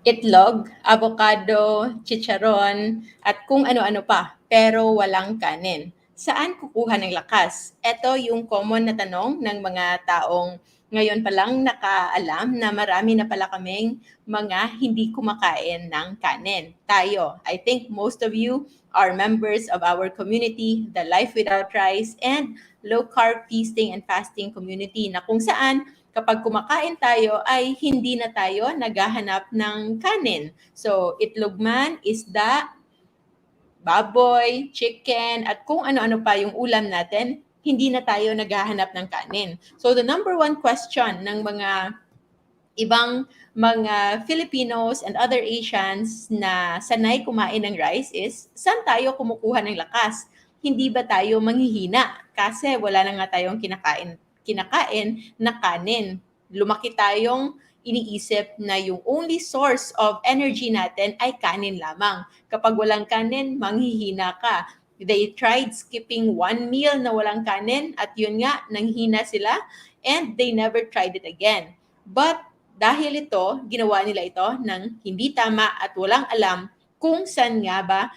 itlog, avocado, chicharon, at kung ano-ano pa, pero walang kanin. Saan kukuha ng lakas? Ito yung common na tanong ng mga taong ngayon pa lang nakaalam na marami na pala kaming mga hindi kumakain ng kanin. Tayo, I think most of you are members of our community, the Life Without Rice and Low Carb Feasting and Fasting community na kung saan kapag kumakain tayo ay hindi na tayo naghahanap ng kanin. So, itlog man, isda, baboy, chicken, at kung ano-ano pa yung ulam natin, hindi na tayo naghahanap ng kanin. So, the number one question ng mga ibang mga Filipinos and other Asians na sanay kumain ng rice is, saan tayo kumukuha ng lakas? Hindi ba tayo manghihina? Kasi wala na nga tayong kinakain na kanin. Lumaki tayong iniisip na yung only source of energy natin ay kanin lamang. Kapag walang kanin, manghihina ka. They tried skipping one meal na walang kanin at yun nga, nanghina sila and they never tried it again. But dahil ito, ginawa nila ito ng hindi tama at walang alam kung saan nga ba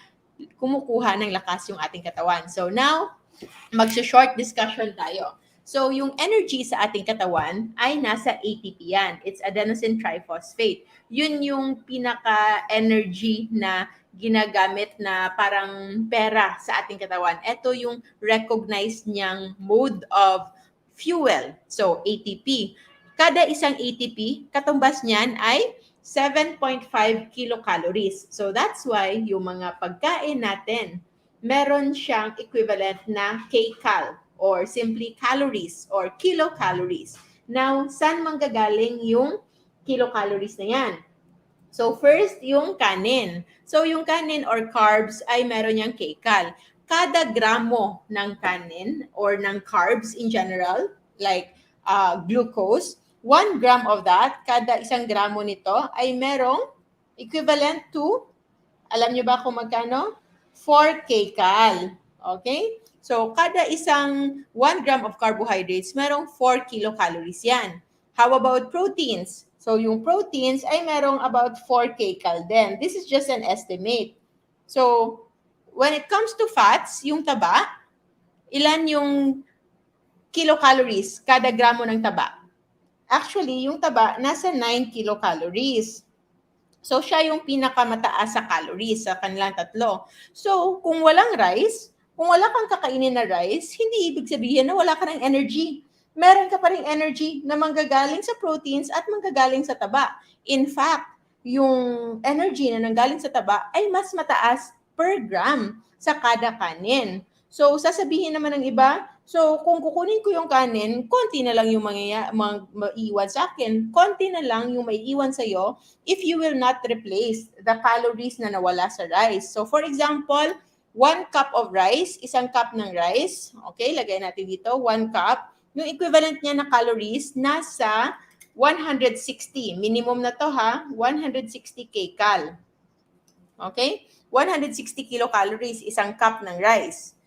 kumukuha ng lakas yung ating katawan. So now, magsa-short discussion tayo. So yung energy sa ating katawan ay nasa ATP yan. It's adenosine triphosphate. Yun yung pinaka-energy na ginagamit na parang pera sa ating katawan. Ito yung recognized niyang mode of fuel. So ATP. Kada isang ATP, katumbas niyan ay 7.5 kilocalories. So that's why yung mga pagkain natin, meron siyang equivalent na kcal or simply calories or kilocalories. Now, saan manggagaling yung kilocalories na yan? So first, yung kanin. So yung kanin or carbs ay meron niyang kcal. Kada gramo ng kanin or ng carbs in general, like glucose, 1 gram of that, kada isang gramo nito ay merong equivalent to, alam niyo ba kung magkano? 4 kcal. Okay? So, kada isang 1 gram of carbohydrates, merong 4 kilocalories yan. How about proteins? So, yung proteins ay merong about 4 kcal din. This is just an estimate. So, when it comes to fats, yung taba, ilan yung kilocalories kada gramo ng taba? Actually, yung taba, nasa 9 kilocalories. So, siya yung pinakamataas sa calories sa kanilang tatlo. So, kung walang rice, kung wala kang kakainin na rice, hindi ibig sabihin na wala ka ng energy. Meron ka pa rin energy na manggagaling sa proteins at manggagaling sa taba. In fact, yung energy na nanggaling sa taba ay mas mataas per gram sa kada kanin. So, sasabihin naman ng iba, so kung kukunin ko yung kanin, konti na lang yung maiiwan sa akin. Konti na lang yung maiiwan sa'yo if you will not replace the calories na nawala sa rice. So, for example, 1 cup of rice, isang cup ng rice, okay, lagay natin dito, 1 cup. Yung equivalent niya na calories, nasa 160. Minimum na to ha, 160 kcal. Okay? 160 kilocalories, isang cup ng rice.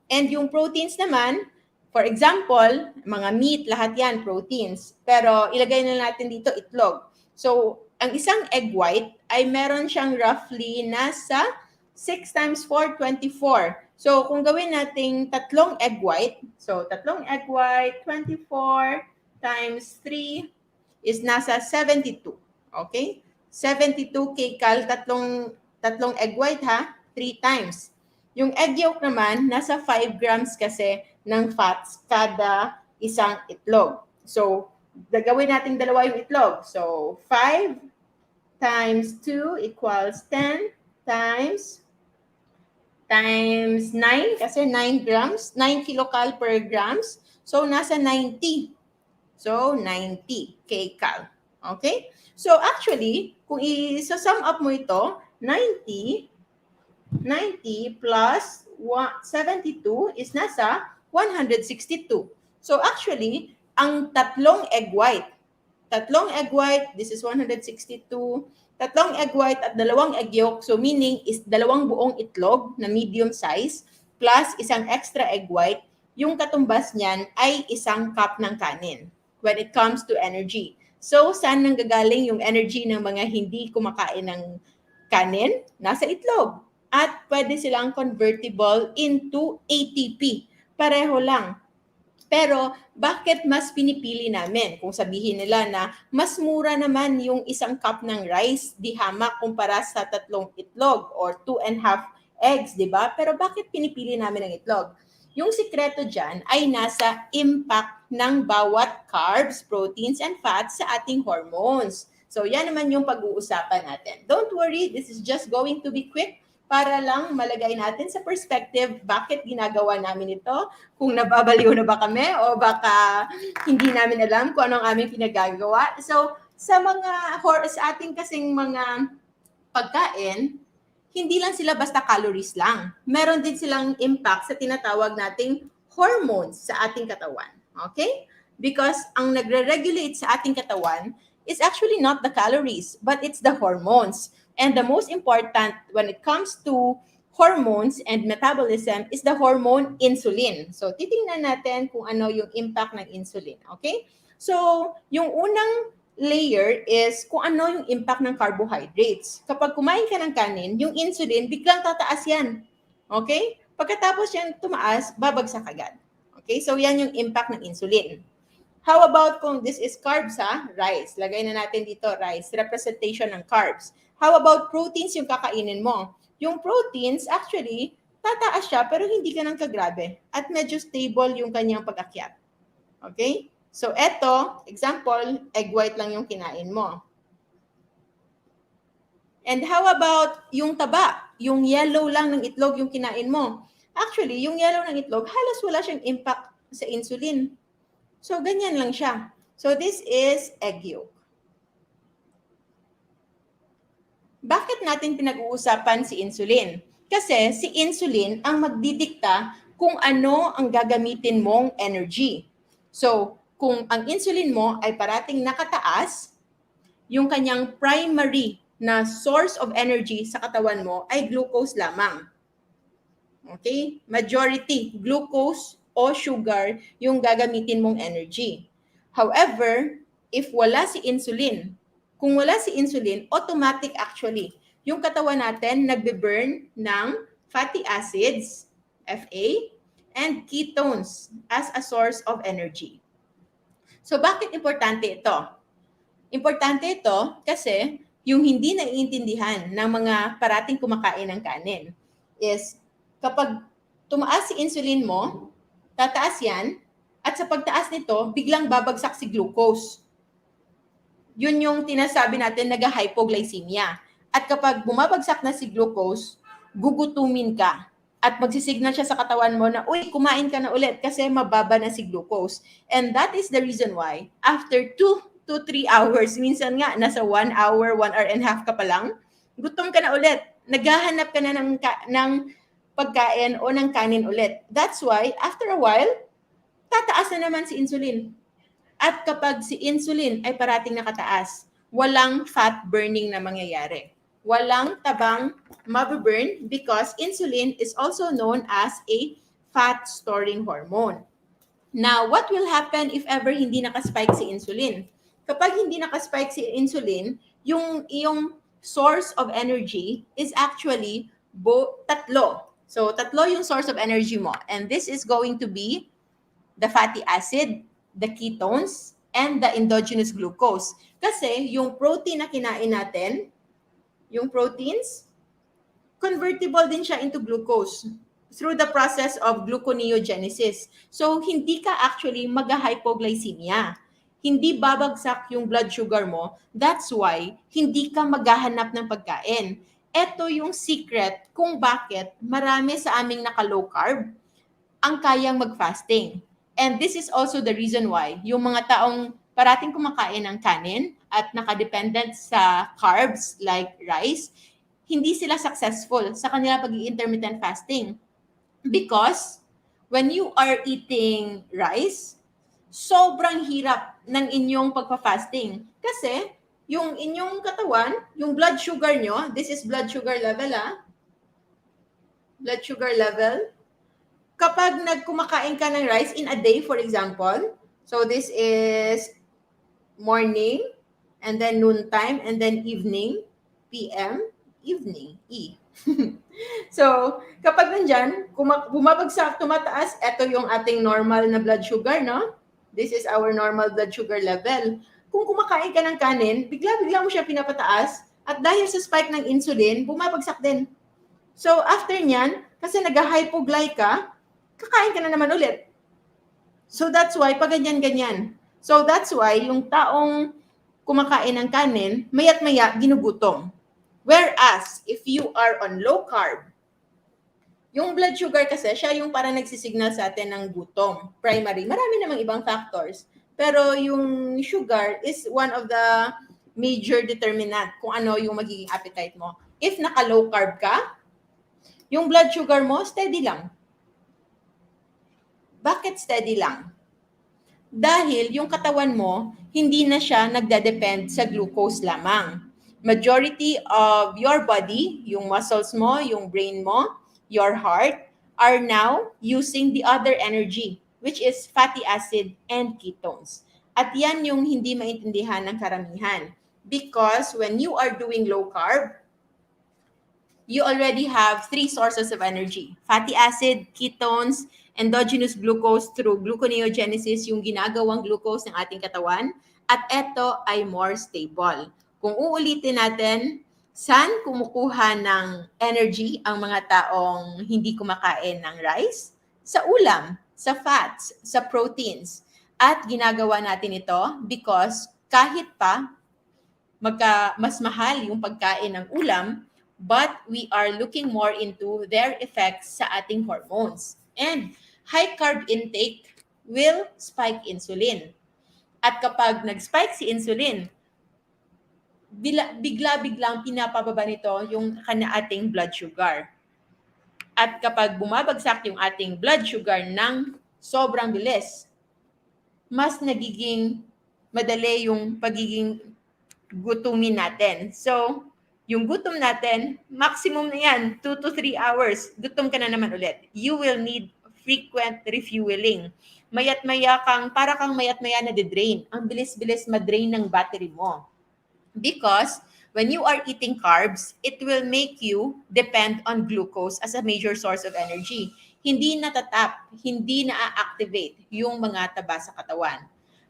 And yung proteins naman, for example, mga meat, lahat yan, proteins. Pero ilagay na natin dito itlog. So, ang isang egg white ay meron siyang roughly nasa 6 times 4, 24. So, kung gawin nating tatlong egg white, so tatlong egg white, 24 times 3 is nasa 72. Okay? 72 kcal, tatlong egg white ha, 3 times. Yung egg yolk naman, nasa 5 grams kasi ng fats kada isang itlog. So, gagawin natin dalawa yung itlog. So, 5 times 2 equals 10 times 9 kasi 9 grams, 9 kilocal per grams. So, nasa 90. So, 90 kcal. Okay? So, actually, kung i-sum up mo ito, 90 plus 72 is nasa 162. So actually, ang tatlong egg white, this is 162, tatlong egg white at dalawang egg yolk, so meaning is dalawang buong itlog na medium size plus isang extra egg white, yung katumbas niyan ay isang cup ng kanin when it comes to energy. So, saan nanggagaling yung energy ng mga hindi kumakain ng kanin? Nasa itlog. At pwede silang convertible into ATP. Pareho lang. Pero bakit mas pinipili namin? Kung sabihin nila na mas mura naman yung isang cup ng rice di hamak kumpara sa 3 itlog or 2.5 eggs, di ba? Pero bakit pinipili namin ang itlog? Yung sikreto dyan ay nasa impact ng bawat carbs, proteins, and fats sa ating hormones. So yan naman yung pag-uusapan natin. Don't worry, this is just going to be quick para lang malagay natin sa perspective bakit ginagawa namin ito, kung nababaliw na ba kami o baka hindi namin alam kung anong aming pinagagawa. So, sa ating kasing mga pagkain, hindi lang sila basta calories lang. Meron din silang impact sa tinatawag nating hormones sa ating katawan. Okay? Because ang nagre-regulate sa ating katawan is actually not the calories, but it's the hormones. And the most important when it comes to hormones and metabolism is the hormone insulin. So, titingnan natin kung ano yung impact ng insulin. Okay? So, yung unang layer is kung ano yung impact ng carbohydrates. Kapag kumain ka ng kanin, yung insulin, biglang tataas yan. Okay? Pagkatapos yan tumaas, babagsak agad. Okay? So, yan yung impact ng insulin. How about kung this is carbs, ha? Rice. Lagay na natin dito, rice. Representation ng carbs. How about proteins yung kakainin mo? Yung proteins, actually, tataas siya pero hindi ka nang kagrabe. At medyo stable yung kanyang pag-akyat. Okay? So, eto, example, egg white lang yung kinain mo. And how about yung taba? Yung yellow lang ng itlog yung kinain mo. Actually, yung yellow ng itlog, halos wala siyang impact sa insulin. So, ganyan lang siya. So, this is egg yolk. Bakit natin pinag-uusapan si insulin? Kasi si insulin ang magdidikta kung ano ang gagamitin mong energy. So, kung ang insulin mo ay parating nakataas, yung kanyang primary na source of energy sa katawan mo ay glucose lamang. Okay? Majority, glucose o sugar yung gagamitin mong energy. However, if wala si insulin, kung wala si insulin, automatic actually, yung katawan natin nagbe-burn ng fatty acids, FA, and ketones as a source of energy. So bakit importante ito? Importante ito kasi yung hindi naiintindihan ng mga parating kumakain ng kanin is kapag tumaas si insulin mo, tataas yan, at sa pagtaas nito, biglang babagsak si glucose. Yun yung tinasabi natin nag-hypoglycemia. At kapag bumabagsak na si glucose, gugutumin ka. At magsisignal siya sa katawan mo na, uy, kumain ka na ulit kasi mababa na si glucose. And that is the reason why, after 2 to 3 hours, minsan nga, nasa 1 hour, 1 hour and a half ka pa lang, gutom ka na ulit. Naghahanap ka na ng pagkain o ng kanin ulit. That's why, after a while, tataas na naman si insulin. At kapag si insulin ay parating nakataas, walang fat burning na mangyayari. Walang tabang mababurn because insulin is also known as a fat storing hormone. Now, what will happen if ever hindi nakaspike si insulin? Kapag hindi nakaspike si insulin, yung source of energy is actually tatlo. So, tatlo yung source of energy mo. And this is going to be the fatty acid, the ketones, and the endogenous glucose. Kasi yung protein na kinain natin, yung proteins, convertible din siya into glucose through the process of gluconeogenesis. So, hindi ka actually mag-hypoglycemia. Hindi babagsak yung blood sugar mo. That's why, hindi ka maghahanap ng pagkain. Ito yung secret kung bakit marami sa aming naka-low carb ang kayang mag-fasting. And this is also the reason why yung mga taong parating kumakain ng kanin at nakadependent sa carbs like rice, hindi sila successful sa kanila pag-intermittent fasting. Because when you are eating rice, sobrang hirap ng inyong pagpa-fasting. Kasi yung inyong katawan, yung blood sugar nyo, this is blood sugar level, blood sugar level. Kapag kumakain ka ng rice in a day, for example, so this is morning, and then noontime, and then evening, PM, evening, E. So, kapag nandyan, bumabagsak, tumataas, ito yung ating normal na blood sugar, no? This is our normal blood sugar level. Kung kumakain ka ng kanin, bigla-bigla mo siya pinapataas, at dahil sa spike ng insulin, bumabagsak din. So, after nyan, kasi nag-hypoglyca, kakain ka na naman ulit. So, that's why, pag ganyan-ganyan. So, that's why, yung taong kumakain ng kanin, mayat-maya, ginugutom. Whereas, if you are on low carb, yung blood sugar kasi, siya yung parang nagsisignal sa atin ng gutom. Primary. Marami namang ibang factors. Pero yung sugar is one of the major determinant kung ano yung magiging appetite mo. If naka-low carb ka, yung blood sugar mo, steady lang. Bakit steady lang? Dahil yung katawan mo, hindi na siya nagdadepend sa glucose lamang. Majority of your body, yung muscles mo, yung brain mo, your heart, are now using the other energy, which is fatty acid and ketones. At yan yung hindi maintindihan ng karamihan. Because when you are doing low carb, you already have three sources of energy: fatty acid, ketones, endogenous glucose through gluconeogenesis, yung ginagawang glucose ng ating katawan, at ito ay more stable. Kung uulitin natin, saan kumukuha ng energy ang mga taong hindi kumakain ng rice? Sa ulam, sa fats, sa proteins. At ginagawa natin ito because kahit pa mas mahal yung pagkain ng ulam, but we are looking more into their effects sa ating hormones. And high carb intake will spike insulin. At kapag nag-spike si insulin, bigla-biglang pinapababa nito yung ating blood sugar. At kapag bumabagsak yung ating blood sugar ng sobrang bilis, mas nagiging madali yung pagiging gutumin natin. So, yung gutom natin, maximum na yan, 2 to 3 hours, gutom ka na naman ulit. You will need frequent refueling. Mayat-maya kang, para kang mayat-maya na de-drain. Ang bilis-bilis ma-drain ng battery mo. Because when you are eating carbs, it will make you depend on glucose as a major source of energy. Hindi natatap, hindi na-activate yung mga taba sa katawan.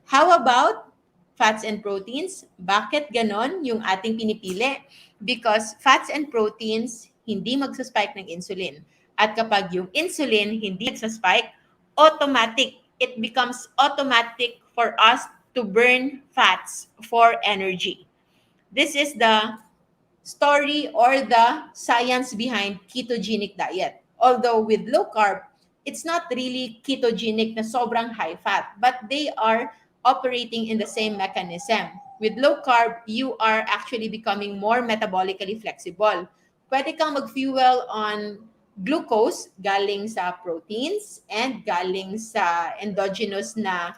How about fats and proteins? Bakit ganon yung ating pinipili? Because fats and proteins hindi magsaspike ng insulin. At kapag yung insulin hindi nagsaspike, automatic. It becomes automatic for us to burn fats for energy. This is the story or the science behind ketogenic diet. Although with low carb, it's not really ketogenic na sobrang high fat, but they are operating in the same mechanism. With low carb, you are actually becoming more metabolically flexible. Pwede kang mag-fuel on glucose galing sa proteins and galing sa endogenous na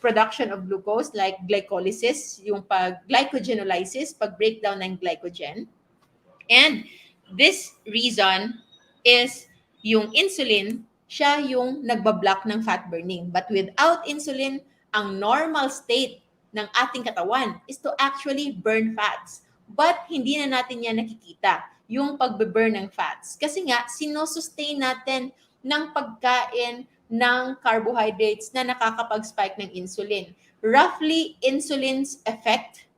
production of glucose like glycolysis, yung glycogenolysis, pag-breakdown ng glycogen. And this reason is yung insulin, siya yung nagbablock ng fat burning. But without insulin, ang normal state ng ating katawan is to actually burn fats. But hindi na natin yan nakikita, yung pagbe-burn ng fats. Kasi nga, sinosustain natin ng pagkain ng carbohydrates na nakakapag-spike ng insulin. Roughly, insulin's effect,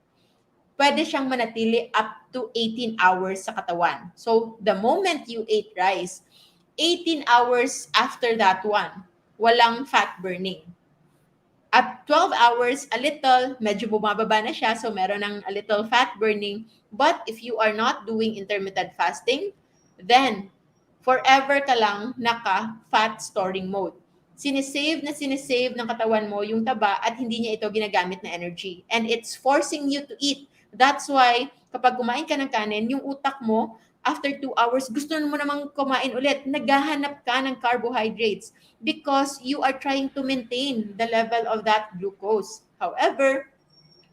pwede siyang manatili up to 18 hours sa katawan. So, the moment you ate rice, 18 hours after that one, walang fat burning. At 12 hours, a little, medyo bumababa na siya, so meron ng a little fat burning. But if you are not doing intermittent fasting, then forever ka lang naka-fat storing mode. Sinisave ng katawan mo yung taba at hindi niya ito ginagamit na energy. And it's forcing you to eat. That's why, kapag kumain ka ng kanin, yung utak mo, after 2 hours, gusto mo namang kumain ulit. Naghahanap ka ng carbohydrates because you are trying to maintain the level of that glucose. However,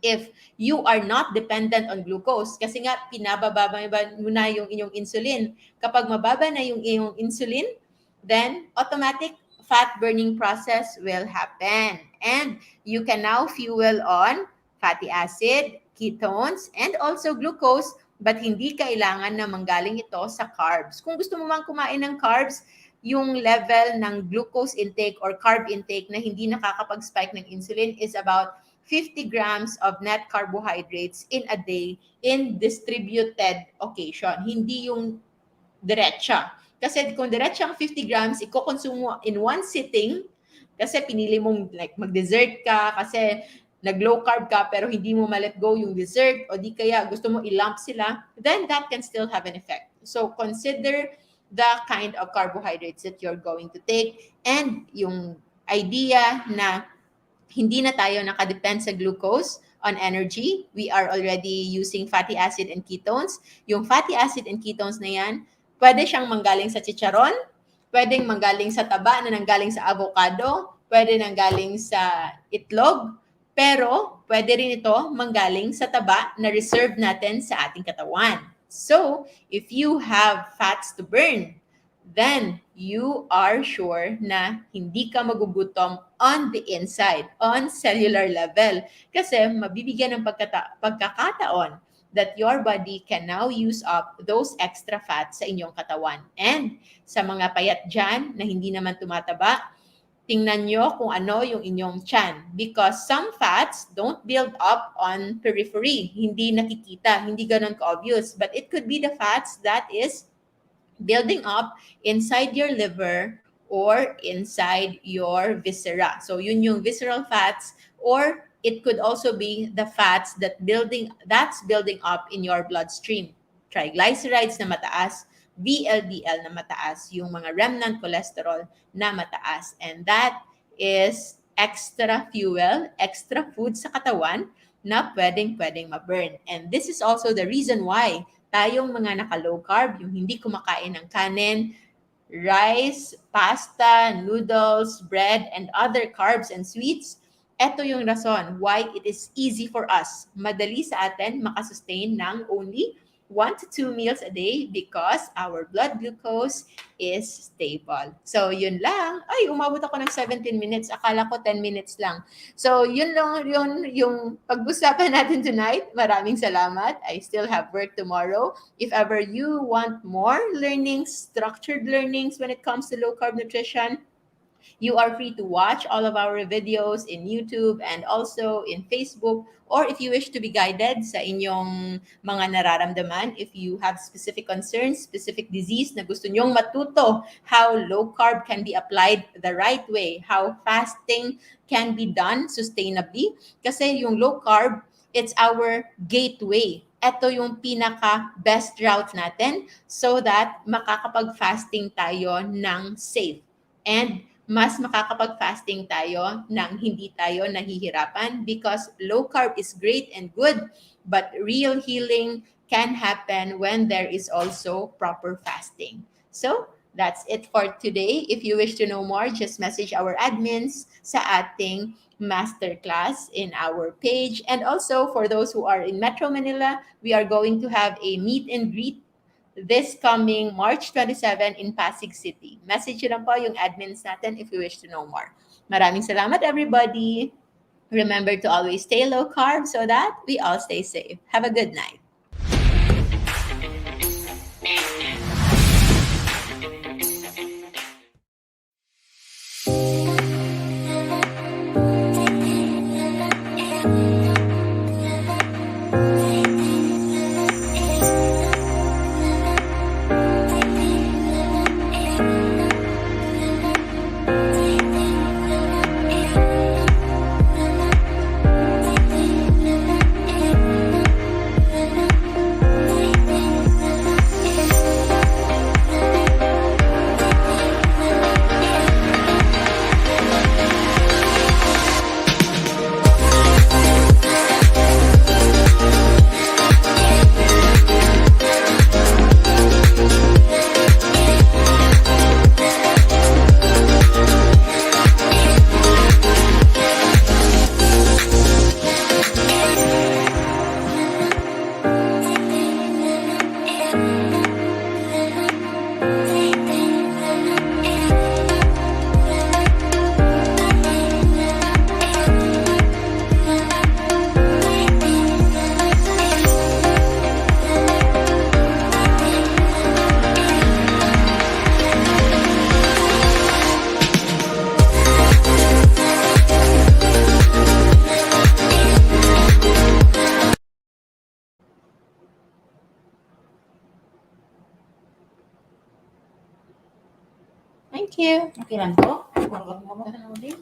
if you are not dependent on glucose, kasi nga pinababa mo na yung inyong insulin. Kapag mababa na yung inyong insulin, then automatic fat burning process will happen. And you can now fuel on fatty acid, ketones, and also glucose, but hindi kailangan na manggaling ito sa carbs. Kung gusto mo mang kumain ng carbs, yung level ng glucose intake or carb intake na hindi nakakapag-spike ng insulin is about 50 grams of net carbohydrates in a day in distributed occasion. Hindi yung diretsa. Kasi kung diretsa ang 50 grams, iko-consume mo in one sitting, kasi pinili mong like mag-dessert ka, kasi nag-low carb ka, pero hindi mo ma-let go yung dessert, o di kaya gusto mo i-lump sila, then that can still have an effect. So consider the kind of carbohydrates that you're going to take, and yung idea na hindi na tayo nakadepend sa glucose on energy. We are already using fatty acid and ketones. Yung fatty acid and ketones na yan, pwede siyang manggaling sa chicharon, pwedeng manggaling sa taba na nanggaling sa avocado, pwede nanggaling sa itlog, pero pwede rin ito manggaling sa taba na reserve natin sa ating katawan. So, if you have fats to burn, then you are sure na hindi ka magugutom on the inside, on cellular level. Kasi mabibigyan ng pagkakataon that your body can now use up those extra fats sa inyong katawan. And sa mga payat dyan na hindi naman tumataba, tingnan nyo kung ano yung inyong tiyan. Because some fats don't build up on periphery. Hindi nakikita, hindi ganun ka-obvious. But it could be the fats that is building up inside your liver or inside your viscera. So yun yung visceral fats, or it could also be the fats that's building up in your bloodstream. Triglycerides na mataas, VLDL na mataas, yung mga remnant cholesterol na mataas. And that is extra fuel, extra food sa katawan na pwedeng ma-burn. And this is also the reason why tayong mga naka-low carb, yung hindi kumakain ng kanin, rice, pasta, noodles, bread, and other carbs and sweets, ito yung rason why it is easy for us. Madali sa atin makasustain ng only 1 to 2 meals a day because our blood glucose is stable. So, yun lang. Ay, umabot ako ng 17 minutes. Akala ko 10 minutes lang. So, yun lang yung pag-usapan natin tonight. Maraming salamat. I still have work tomorrow. If ever you want more learnings, structured learnings when it comes to low-carb nutrition, you are free to watch all of our videos in YouTube and also in Facebook. Or if you wish to be guided sa inyong mga nararamdaman, if you have specific concerns, specific disease na gusto nyong matuto, how low carb can be applied the right way, how fasting can be done sustainably. Kasi yung low carb, it's our gateway. Ito yung pinaka-best route natin so that makakapag-fasting tayo ng safe. And mas makakapag-fasting tayo nang hindi tayo nahihirapan, because low carb is great and good, but real healing can happen when there is also proper fasting. So, that's it for today. If you wish to know more, just message our admins sa ating masterclass in our page. And also, for those who are in Metro Manila, we are going to have a meet and greet this coming March 27 in Pasig City. Message lang po yung admins natin if you wish to know more. Maraming salamat, everybody. Remember to always stay low carb so that we all stay safe. Have a good night. Thank you. Okay lang to? Huwag mo din.